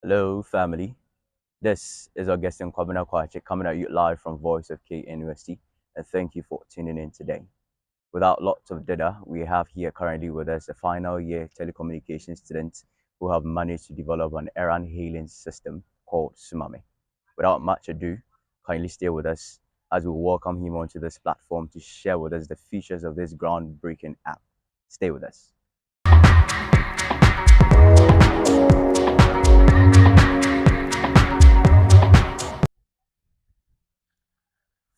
Hello, family. This is Augustine Kwabena Kwache coming at you live from Voice of KNUST, and thank you for tuning in today. Without lots of data, we have here currently with us a final year telecommunications student who have managed to develop an errand-hailing system called SomaMe. Without much ado, kindly stay with us as we welcome him onto this platform to share with us the features of this groundbreaking app. Stay with us.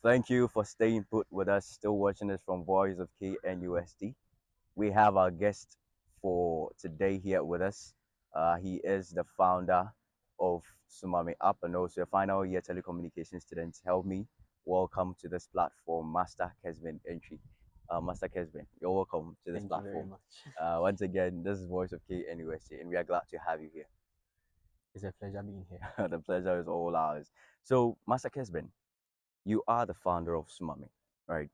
Thank you for staying put with us, still watching us from Voice of KNUST. We have our guest for today here with us. He is the founder of SomaMe app and also a final year telecommunications student. Help me welcome to this platform, Master Kessben Antwi. Master Kessben, you're welcome to this Thank you very platform. much. Once again, this is Voice of KNUST, and we are glad to have you here. It's a pleasure being here. The pleasure is all ours. So, Master Kessben, you are the founder of SomaMe, right?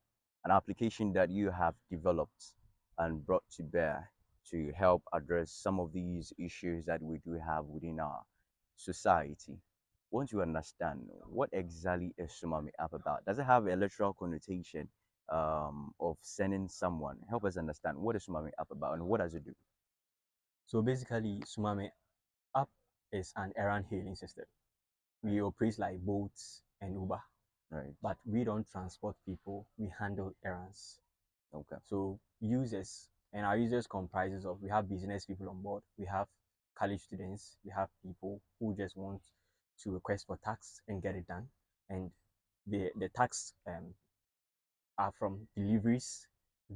An application that you have developed and brought to bear to help address some of these issues that we do have within our society. Want to understand what exactly is SomaMe app about? Does it have a literal connotation of sending someone? Help us understand what is SomaMe app about and what does it do? So basically, SomaMe app is an errand hailing system. We operate like boats and Uber, Right. but we don't transport people. We handle errands. Okay. So users and our users comprises of we have business people on board, we have college students, we have people who just want to request for tax and get it done, and the tax are from deliveries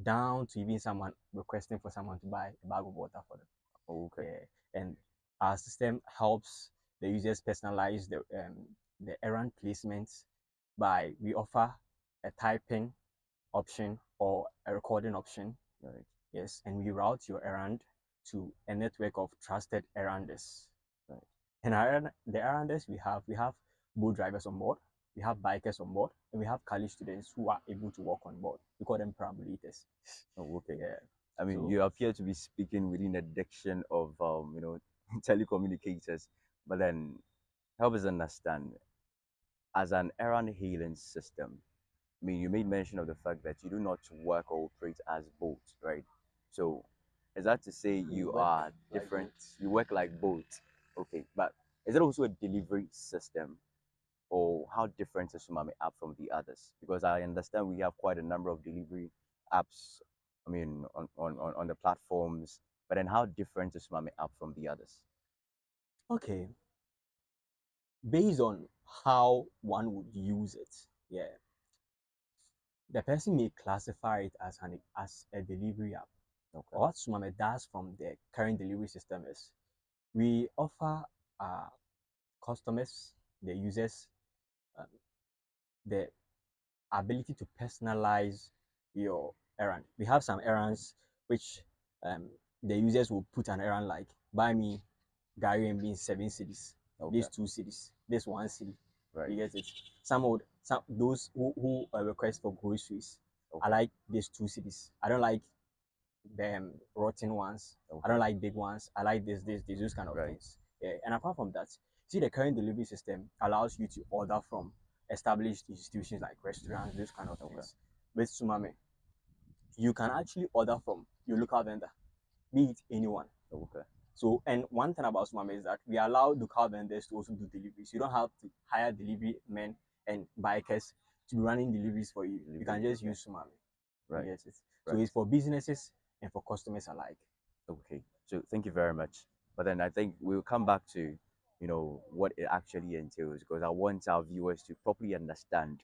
down to even someone requesting for someone to buy a bag of water for them. Okay. Yeah. And our system helps the users personalize the errand placements by we offer a typing option or a recording option. Right. Yes, and we route your errand to a network of trusted erranders. Right. And the erranders we have boat drivers on board, we have bikers on board, and we have college students who are able to walk on board. We call them perambulators. Oh, okay. Yeah. I mean, So you appear to be speaking within a diction of, telecommunicators, but then help us understand as an errand hailing system. I mean, you made mention of the fact that you do not work or operate as boats, right? So, is that to say we you work are like different? boats. You work like boats, okay? But is it also a delivery system, or how different is Umami app from the others? Because I understand we have quite a number of delivery apps. I mean, on the platforms. But then, how different is Umami app from the others? Okay, based on how one would use it, yeah, the person may classify it as a delivery app. Okay. What Sumame does from the current delivery system is we offer our customers, the users, um, the ability to personalize your errand. We have some errands which um, the users will put an errand like buy me Gary and beans 7 cities, Okay. these 2 cities, this 1 city. Right. You get it. Some those who request for groceries. I Okay. like these 2 cities. I don't like them rotten ones. I don't Okay. like big ones. I like this, those kind of Right. things. Yeah. And apart from that, see the current delivery system allows you to order from established institutions like restaurants, those kind of Okay. things. With Sumame, you can actually order from your local vendor, be it anyone. Okay. So, and one thing about Sumame is that we allow local vendors to also do deliveries. You don't have to hire delivery men and bikers to be running deliveries for you. You can Delivery. just Okay. use Sumame. You Right. get it. So Right. it's for businesses and for customers alike. Okay, so thank you very much. But then I think we'll come back to, what it actually entails because I want our viewers to properly understand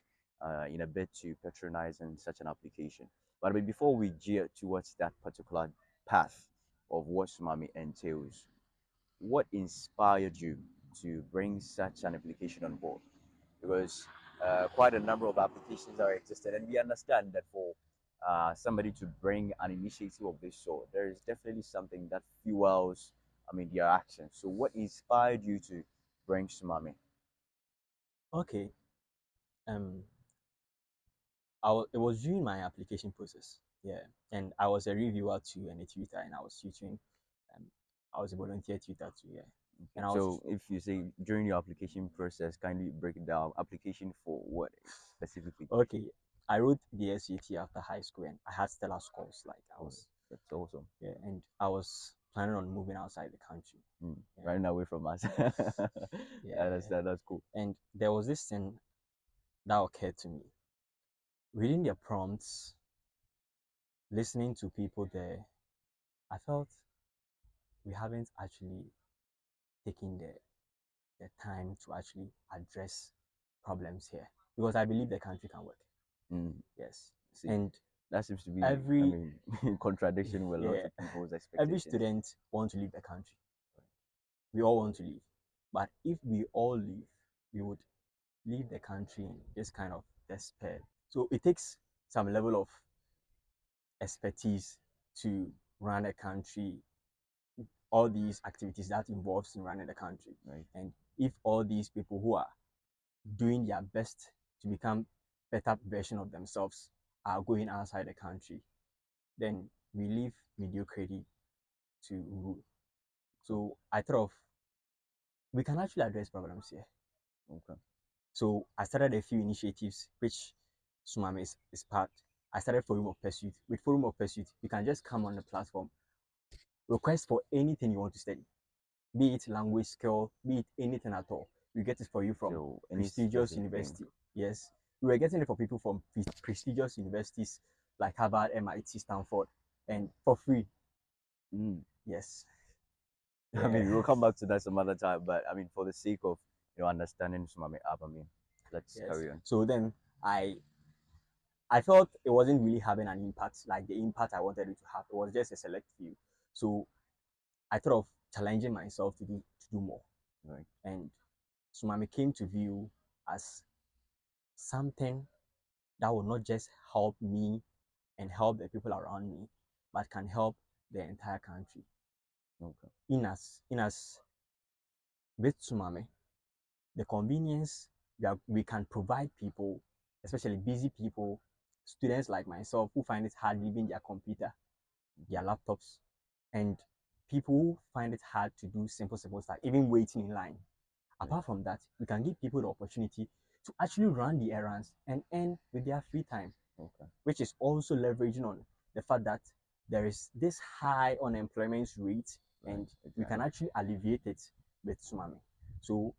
in a bit to patronize in such an application. But I mean, before we gear towards that particular path of what Sumami entails, what inspired you to bring such an application on board? Because quite a number of applications are existed, and we understand that for somebody to bring an initiative of this sort, there is definitely something that fuels, I mean, their actions. So, what inspired you to bring Sumami? Okay. Um, it was during my application process. Yeah, and I was a reviewer too and a tutor, and I was tutoring. Um, I was a volunteer tutor too. Yeah, And I was So if you say during your application process, kindly break it down. Application for what specifically? okay. I wrote the SAT after high school, and I had stellar scores. Like I Oh, was, that's awesome. yeah, and I was planning on moving outside the country. Yeah, Running away from us. I yeah. understand. That's cool. And there was this thing that occurred to me. Reading the prompts, listening to people there, I felt we haven't actually taken the time to actually address problems here because I believe the country can work. Mm. Yes, See, and that seems to be, I every mean, in contradiction with lots yeah, of people's every expectations. student wants to leave the country. We all want to leave, but if we all leave, we would leave the country in this kind of despair. So it takes some level of expertise to run a country, all these activities that involves in running the country. Right. And if all these people who are doing their best to become better version of themselves are going outside the country, then we leave mediocrity to rule. So I thought of we can actually address problems here. Okay. So I started a few initiatives which SomaMe is part. I started Forum of Pursuit. With Forum of Pursuit, you can just come on the platform, request for anything you want to study, be it language skill, be it anything at all. We get it for you from So any prestigious specific thing. university. Yes, we were getting it for people from prestigious universities like Harvard, MIT, Stanford, and for free. Mm. Yes, I yeah, mean, we'll come back to that some other time, but I mean, for the sake of understanding SomaMe app, I mean, let's yes. carry on. So then I felt it wasn't really having an impact like the impact I wanted it to have. It was just a select few. So I thought of challenging myself to do more. Right. And SomaMe came to view as something that will not just help me and help the people around me, but can help the entire country. Okay. In as with SomaMe, the convenience that we can provide people, especially busy people, students like myself who find it hard leaving their computer, their laptops, and people who find it hard to do simple stuff, even waiting in line. Right. Apart from that, we can give people the opportunity to actually run the errands and earn with their free time, Okay. which is also leveraging on the fact that there is this high unemployment rate Right. and we can Exactly. actually alleviate it with SomaMe. So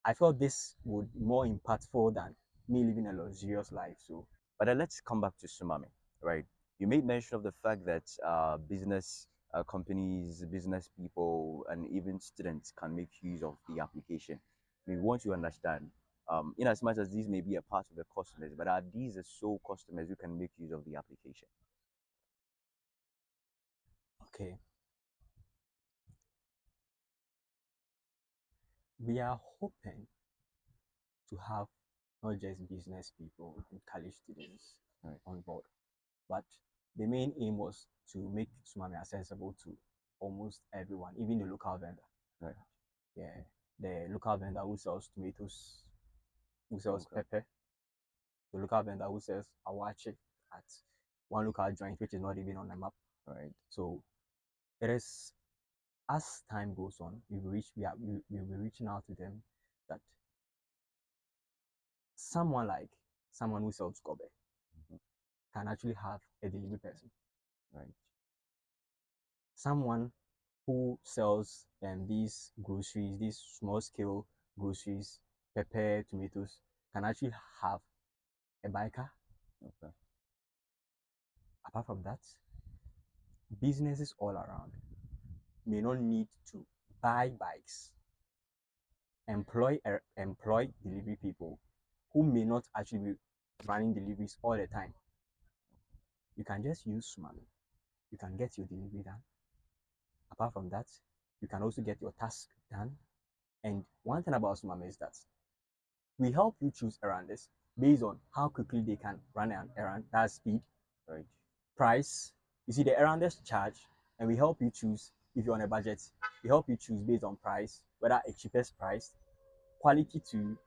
I felt this would be more impactful than me living a luxurious life. So But then let's come back to SomaMe, right? You made mention of the fact that business companies, business people, and even students can make use of the application. We want to understand, in as much as these may be a part of the customers, but are these the sole customers who can make use of the application? okay, we are hoping to have not just business people and college students Right. on board, but the main aim was to make SomaMe accessible to almost everyone, even the local vendor. Right. Yeah, the local vendor who sells tomatoes, who sells Okay. pepper, the local vendor who sells awache at one local joint which is not even on the map. Right. So it is as time goes on, we will be reaching out to them that someone like someone who sells Kobe Mhm. can actually have a delivery person. Right. Someone who sells these groceries, these small scale groceries, pepper, tomatoes, can actually have a biker. Okay. Apart from that, businesses all around may not need to buy bikes, employ delivery people who may not actually be running deliveries all the time. You can just use SomaMe. You can get your delivery done. Apart from that, you can also get your task done. And one thing about SomaMe is that we help you choose errands based on how quickly they can run an errand, that's speed, Right. price. You see, the erranders charge, and we help you choose if you're on a budget. We help you choose based on price, whether a cheapest price, quality too.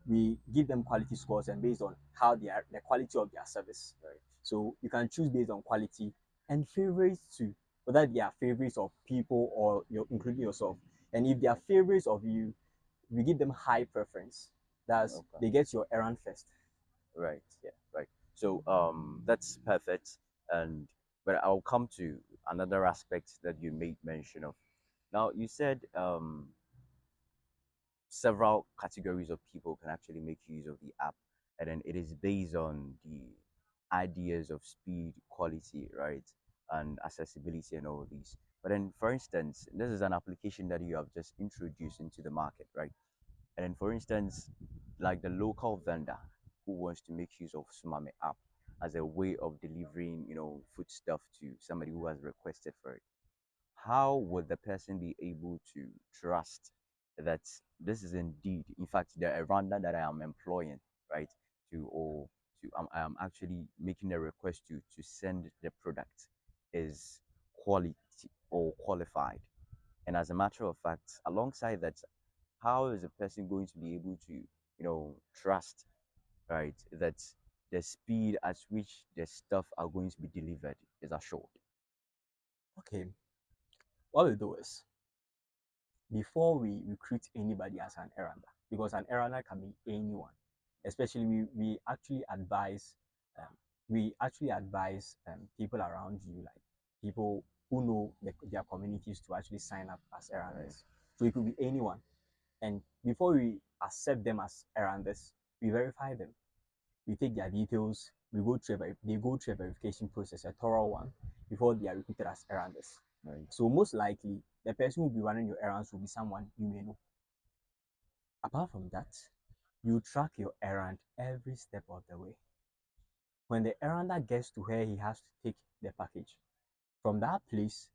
We give them quality scores and based on how they are, the quality of their service. Right. So you can choose based on quality and favorites too, whether they are favorites of people or including yourself. And if they are favorites of you, we give them high preference. That's Okay. they get your errand first. Right. Yeah. Right. So that's perfect. And but I'll come to another aspect that you made mention of. Now you said several categories of people can actually make use of the app, and then it is based on the ideas of speed, quality, right, and accessibility and all these. But then, for instance, this is an application that you have just introduced into the market, right? And then, for instance, like the local vendor who wants to make use of SomaMe app as a way of delivering, food stuff to somebody who has requested for it, how would the person be able to trust that this is indeed, in fact, the Eranda that I am employing, right, I am actually making a request to send the product is quality or qualified. And as a matter of fact, alongside that, how is a person going to be able to, trust, right, that the speed at which the stuff are going to be delivered is assured? Okay, what we do is before we recruit anybody as an errander, because an errander can be anyone. Especially um, we actually advise people around you, like people who know their communities, to actually sign up as Right, erranders. So it could be anyone. And before we accept them as erranders, we verify them. We take their details. They go through a verification process, a thorough one, before they are recruited as erranders. right, So most likely, the person who will be running your errands will be someone you may know. Apart from that, you track your errand every step of the way. When the errander gets to where he has to take the package, from that place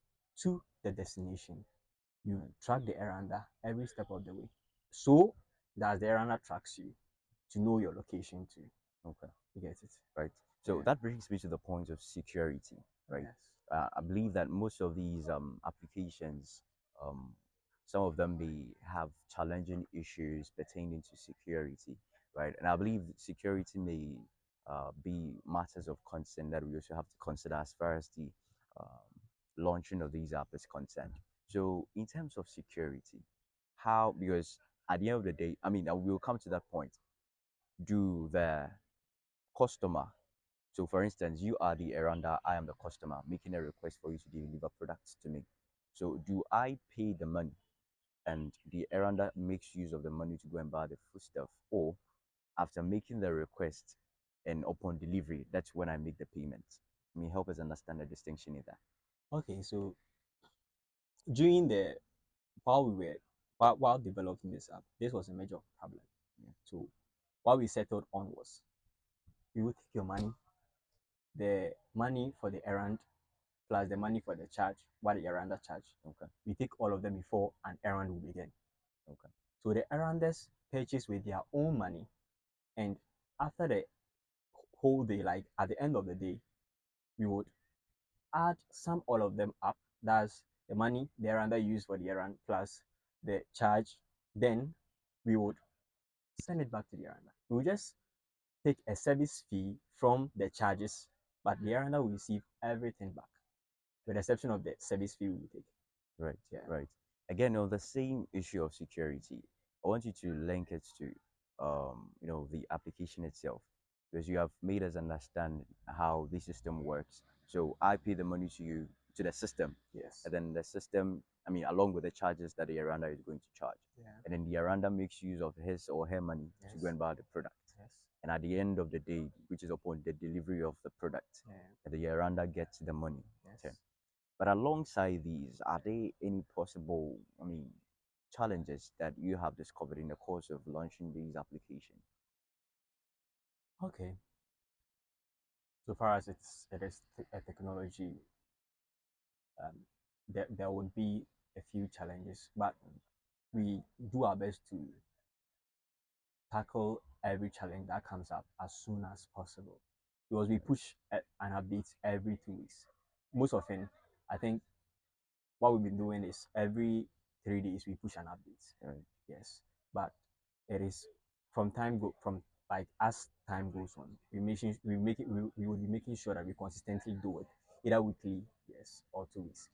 to the destination, you right. track the errander every step of the way. So that the errander tracks you to know your location too. Okay. You get it? Right. So Yeah. that brings me to the point of security, right? Yes. I believe that most of these applications, um, some of them may have challenging issues pertaining to security, right? And I believe security may be matters of concern that we also have to consider as far as the um, launching of these apps is concerned. So, in terms of security, how, because at the end of the day, I mean, we'll come to that point. Do the customer, so for instance, you are the errander, I am the customer, making a request for you to deliver products to me. So do I pay the money and the errander makes use of the money to go and buy the food stuff? Or after making the request and upon delivery, that's when I make the payment? I mean, help us understand the distinction in that. Okay, so during the while we were while developing this app, this was a major problem. Yeah. So what we settled on was we will take your money, the money for the errand plus the money for the charge, what the errander charge. Okay. We take all of them before an errand will begin. Okay. So the erranders purchase with their own money, and after the whole day, like at the end of the day, we would add sum all of them up. That's the money the errander used for the errand plus the charge. Then we would send it back to the errander. We would just take a service fee from the charges, but the errander will receive everything back, with the exception of the service fee we will take. Right, Yeah. right. Again, on the same issue of security, I want you to link it to, the application itself, because you have made us understand how the system works. So I pay the money to you, to the system, Yes. and then the system, I mean, along with the charges that the Aranda is going to charge, Yeah. and then the Aranda makes use of his or her money to go Yes. and buy the product. Yes. And at the end of the day, which is upon the delivery of the product, Yeah. the Aranda gets the money. Okay. Yes. But alongside these, are there any possible, I mean, challenges that you have discovered in the course of launching these applications? Okay. So far as it is a technology, um, there would be a few challenges, but we do our best to tackle every challenge that comes up as soon as possible, because we push an update every 2 weeks. Most often, I think what we've been doing is every 3 days we push an update. Right, Yes, but it is from like as time goes on, we will be making sure that we consistently do it, either weekly, yes, or 2 weeks.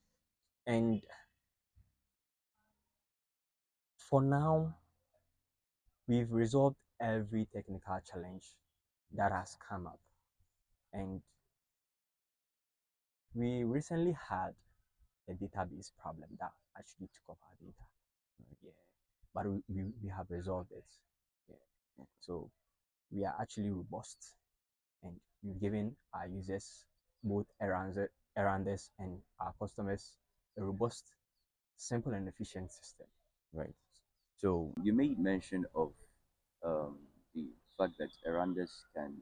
And For now, we've resolved every technical challenge that has come up, and we recently had a database problem that actually took up our data. Yeah, but we have resolved it. Yeah, so we are actually robust, and we've given our users, both erranders and our customers, a robust, simple, and efficient system. Right. So you made mention of um, the fact that erranders can,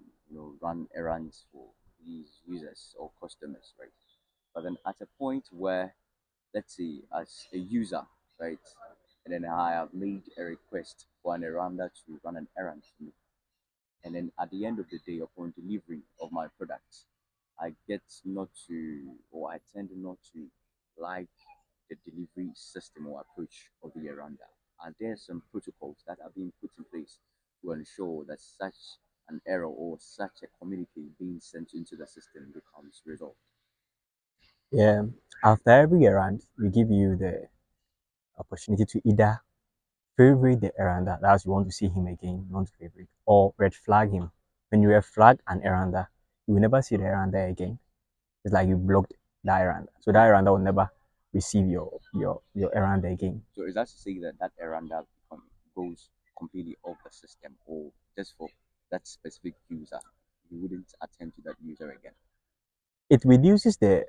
run errands for these users or customers, right? But then at a point where, let's say, as a user, right, and then I have made a request for an errander to run an errand for me, and then at the end of the day, upon delivery of my product, I get not to, or I tend not to like the delivery system or approach of the Aranda. Are there some protocols that are being put in place to ensure that such an error or such a communique being sent into the system becomes resolved? Yeah, after every errand, we give you the opportunity to either favorite the errander, that's you want to see him again, you want to favorite, or red flag him. When you red flag an errander, you will never see the errander again. It's like you blocked that errander. So that errander will never receive your errand again. So is that to say that that Aranda goes completely off the system, or just for that specific user, you wouldn't attend to that user again? It reduces the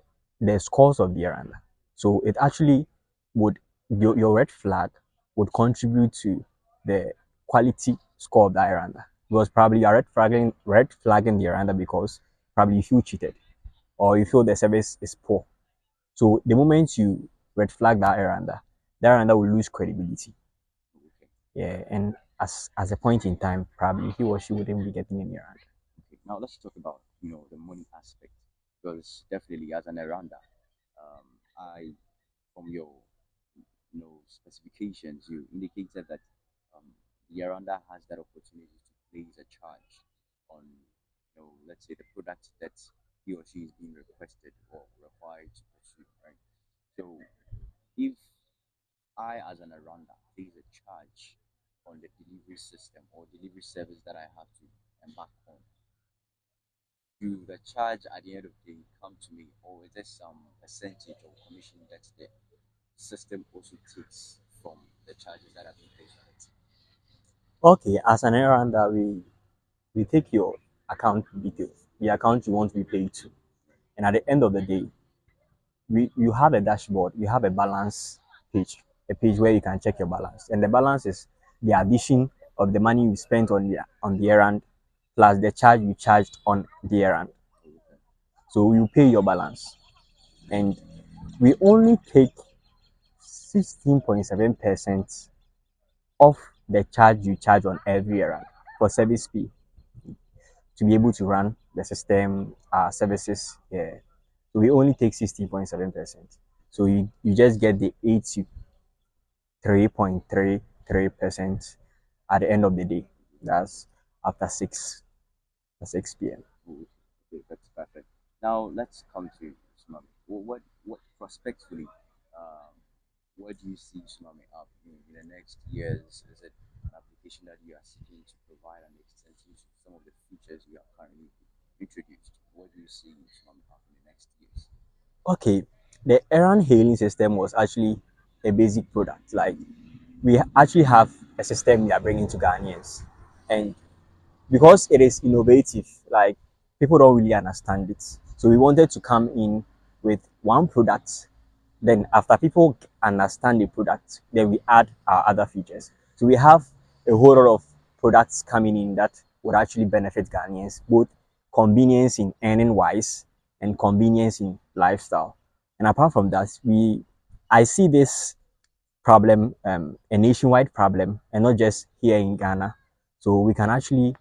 scores of the errander. So it actually would your red flag would contribute to the quality score of the errander. Because probably you're red flagging the errander because probably you feel cheated or you feel the service is poor. So the moment you red flag that errander will lose credibility. Okay. Yeah, and as a point in time, probably he or she wouldn't be getting any errand. Okay, now let's talk about the money aspect, because definitely as an Aranda, I from your specifications you indicated that um, the Aranda has that opportunity to place a charge on let's say the product that he or she is being requested or required to pursue, right? So if I as an Aranda place a charge on the delivery system or delivery service that I have to embark on, do the charge at the end of the day come to me, or is there some percentage or commission that the system also takes from the charges that have been placed on it? Okay, as an errander, we take your account details, the account you want to be paid to, and at the end of the day, you have a dashboard, you have a balance page, a page where you can check your balance, and the balance is the addition of the money you spent on the errand plus the charge you charged on the errand. Okay. So you pay your balance, and we only take 16.7% off the charge you charge on every errand for service fee to be able to run the system services. Yeah. So we only take 16.7%. So you just get the 83.33% at the end of the day. That's after 6 p.m. Oh, okay, that's perfect. Now let's come to Tsunami. What prospectively, um, what do you see Tsunami up in the next years? Is it an application that you are seeking to provide an extension to some of the features you have currently introduced? What do you see Tsunami up in the next years? Okay, the Errand-Hailing System was actually a basic product. Like we actually have a system we are bringing to Ghanaians, and because it is innovative, like people don't really understand it. So we wanted to come in with one product. Then after people understand the product, then we add our other features. So we have a whole lot of products coming in that would actually benefit Ghanaians, both convenience in earning wise and convenience in lifestyle. And apart from that, I see this problem, a nationwide problem, and not just here in Ghana. So we can actually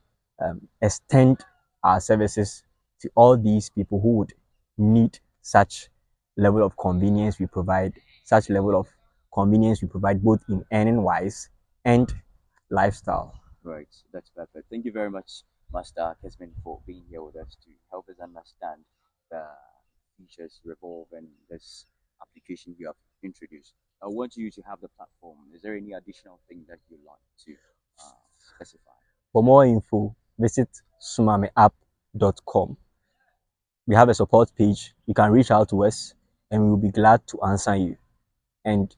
extend our services to all these people who would need such level of convenience we provide, such level of convenience we provide both in earning wise and lifestyle. Right, that's perfect. Thank you very much, Master Kessben, for being here with us to help us understand the features revolve and this application you have introduced. I want you to have the platform. Is there any additional thing that you'd like to specify? For more info, visit somameapp.com. We have a support page. You can reach out to us and we will be glad to answer you. And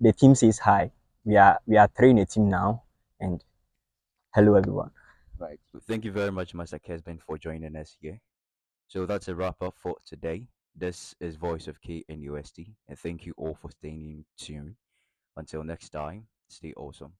the team says hi. We are three in a team now. And hello everyone. Right. Thank you very much, Mr. Kessben, for joining us here. So that's a wrap up for today. This is Voice of KNUST, and thank you all for staying in tune. Until next time, stay awesome.